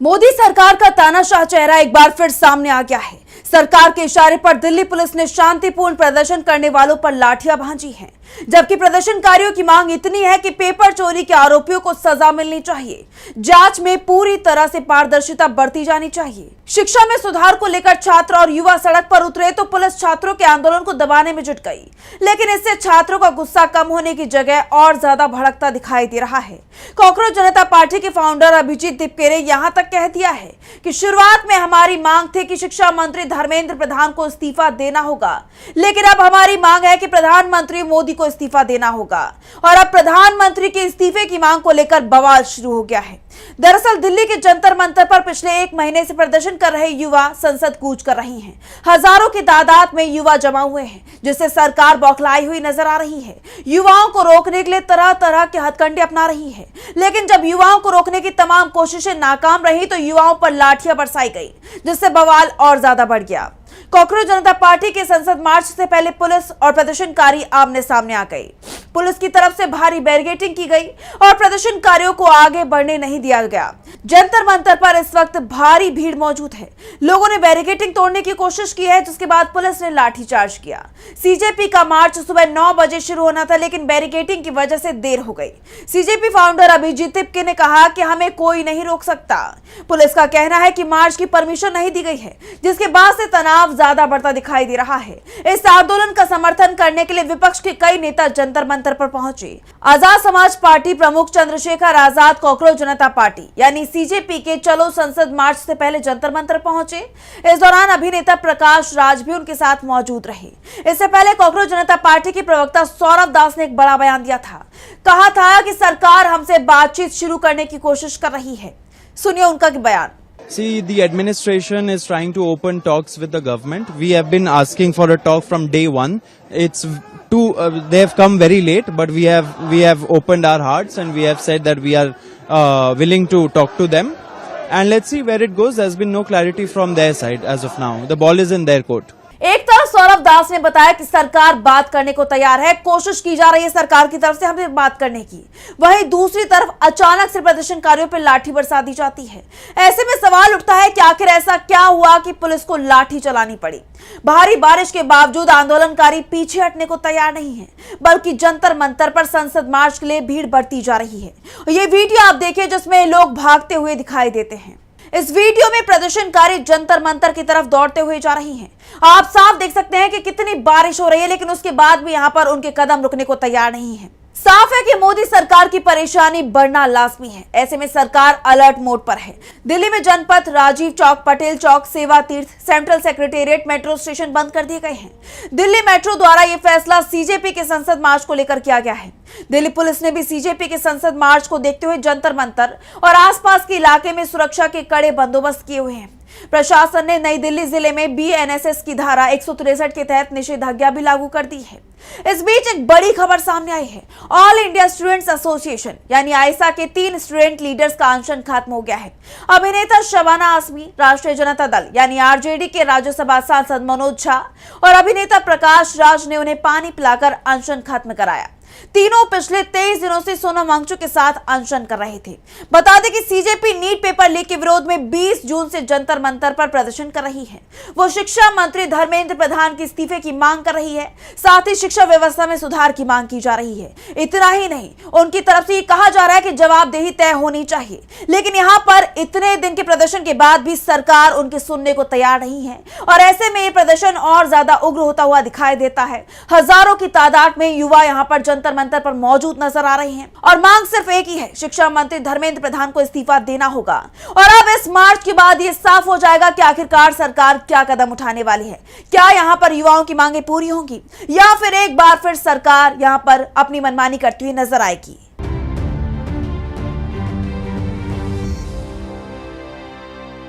मोदी सरकार का तानाशाह चेहरा एक बार फिर सामने आ गया है। सरकार के इशारे पर दिल्ली पुलिस ने शांतिपूर्ण प्रदर्शन करने वालों पर लाठियां भांजी हैं, जबकि प्रदर्शनकारियों की मांग इतनी है कि पेपर चोरी के आरोपियों को सजा मिलनी चाहिए। जांच में पूरी तरह से पारदर्शिता बरती जानी चाहिए। शिक्षा में सुधार को लेकर छात्र और युवा सड़क पर उतरे तो पुलिस छात्रों के आंदोलन को दबाने में जुट गई, लेकिन इससे छात्रों का गुस्सा कम होने की जगह और ज्यादा भड़कता दिखाई दे रहा है। कॉकरोच जनता पार्टी के फाउंडर अभिजीत दीपके ने यहां तक कह दिया है कि शुरुआत में हमारी मांग थी कि शिक्षा मंत्री धर्मेंद्र प्रधान को इस्तीफा देना होगा, लेकिन अब हमारी मांग है कि प्रधानमंत्री मोदी को इस्तीफा देना होगा। और अब प्रधानमंत्री के इस्तीफे की मांग को लेकर बवाल शुरू हो गया है। दरअसल दिल्ली के जंतर मंतर पर पिछले 1 महीने से प्रदर्शन कर रहे युवा संसद कूच कर रहे हैं। हजारों की तादाद में युवा जमा हुए हैं, जिससे सरकार बौखलाई हुई नजर आ रही है। युवाओं को रोकने के लिए तरह तरह के हथकंडे अपना रही है, लेकिन जब युवाओं को रोकने की तमाम कोशिशें नाकाम रही तो युवाओं पर लाठियां बरसाई गई, जिससे बवाल और ज्यादा बढ़ गया। कॉकरोच जनता पार्टी के संसद मार्च से पहले पुलिस और प्रदर्शनकारी आमने सामने आ गए। पुलिस की तरफ से भारी बैरिकेडिंग की गई और प्रदर्शनकारियों को आगे बढ़ने नहीं दिया गया। जंतर मंतर पर इस वक्त भारी भीड़ मौजूद है। लोगों ने बैरिकेडिंग तोड़ने की कोशिश की है, जिसके बाद पुलिस ने लाठीचार्ज किया। सीजेपी का मार्च सुबह 9 बजे शुरू होना था, लेकिन बैरिकेडिंग की वजह से देर हो गई। सीजेपी फाउंडर अभिजीत दीपके ने कहा कि हमें कोई नहीं रोक सकता। पुलिस का कहना है कि मार्च की परमिशन नहीं दी गई है, जिसके बाद से तनाव ज्यादा बढ़ता दिखाई दे रहा है। इस आंदोलन का समर्थन करने के लिए विपक्ष के कई नेता जंतर मंतर पर पहुंचे। आजाद समाज पार्टी प्रमुख चंद्रशेखर आजाद कॉकरोच जनता पार्टी यानी सीजेपी के चलो संसद मार्च से पहले जंतर मंतर पहुंचे। इस दौरान अभिनेता प्रकाश राज भी उनके साथ मौजूद रहे। इससे पहले कॉकरोच जनता पार्टी के प्रवक्ता सौरभ दास ने एक बड़ा बयान दिया था। कहा था कि सरकार हमसे बातचीत शुरू करने की कोशिश कर रही है। सुनिए उनका बयान। See, the administration is trying to open talks with the government. We have been asking for a talk from day one. They have come very late, but we have opened our hearts and we have said that we are willing to talk to them. And let's see where it goes. There's been no clarity from their side as of now. The ball is in their court. एक तरफ सौरभ दास ने बताया कि सरकार बात करने को तैयार है, कोशिश की जा रही है सरकार की तरफ से हमें बात करने की। वहीं दूसरी तरफ अचानक से प्रदर्शनकारियों पर लाठी बरसा दी जाती है। ऐसे में सवाल उठता है कि आखिर ऐसा क्या हुआ कि पुलिस को लाठी चलानी पड़ी। भारी बारिश के बावजूद आंदोलनकारी पीछे हटने को तैयार नहीं है, बल्कि जंतर मंतर पर संसद मार्च के लिए भीड़ बढ़ती जा रही है। ये वीडियो आप देखिए जिसमें लोग भागते हुए दिखाई देते हैं। इस वीडियो में प्रदर्शनकारी जंतर मंतर की तरफ दौड़ते हुए जा रही हैं। आप साफ देख सकते हैं कि कितनी बारिश हो रही है, लेकिन उसके बाद भी यहां पर उनके कदम रुकने को तैयार नहीं है। साफ है कि मोदी सरकार की परेशानी बढ़ना लाजमी है। ऐसे में सरकार अलर्ट मोड पर है। दिल्ली में जनपथ, राजीव चौक, पटेल चौक, सेवा तीर्थ, सेंट्रल सेक्रेटेरिएट, मेट्रो स्टेशन बंद कर दिए गए हैं। दिल्ली मेट्रो द्वारा यह फैसला सीजेपी के संसद मार्च को लेकर किया गया है। दिल्ली पुलिस ने भी सीजेपी के संसद मार्च को देखते हुए जंतर मंतर और आसपास के इलाके में सुरक्षा के कड़े बंदोबस्त किए हुए हैं। प्रशासन ने नई दिल्ली जिले में बीएनएसएस की धारा 163 के तहत निषेधाज्ञा भी लागू कर दी है। इस बीच एक बड़ी खबर सामने आई है। ऑल इंडिया स्टूडेंट्स एसोसिएशन यानी आईएसए के 3 स्टूडेंट लीडर्स का अनशन खत्म हो गया है। अभिनेता शबाना आजमी, राष्ट्रीय जनता दल यानी आरजेडी के राज्यसभा सांसद मनोज झा और अभिनेता प्रकाश राज ने उन्हें पानी पिलाकर अनशन खत्म कराया। तीनों पिछले 23 दिनों से सोनम वांगचुक के साथ अनशन कर रहे थे। बता दें कि सीजेपी नीट पेपर लीक के विरोध में 20 जून से जंतर मंतर पर प्रदर्शन कर रही है। वो शिक्षा मंत्री धर्मेंद्र प्रधान के इस्तीफे की मांग कर रही है। साथ ही शिक्षा व्यवस्था में सुधार की मांग की जा रही है। इतना ही नहीं, उनकी तरफ से ये कहा जा रहा है कि जवाबदेही तय होनी चाहिए। लेकिन यहाँ पर इतने दिन के प्रदर्शन के बाद भी सरकार उनके सुनने को तैयार नहीं है और ऐसे में ये प्रदर्शन और ज्यादा उग्र होता हुआ दिखाई देता है। हजारों की तादाद में युवा यहाँ पर जंतर मंतर पर मौजूद नजर आ रहे हैं और मांग सिर्फ एक ही है, शिक्षा मंत्री धर्मेंद्र प्रधान को इस्तीफा देना होगा। और अब इस मार्च के बाद ये साफ हो जाएगा कि आखिरकार सरकार क्या कदम उठाने वाली है। क्या यहाँ पर युवाओं की मांगे पूरी होंगी या फिर एक बार फिर सरकार यहाँ पर अपनी मनमानी करती हुई नजर आएगी।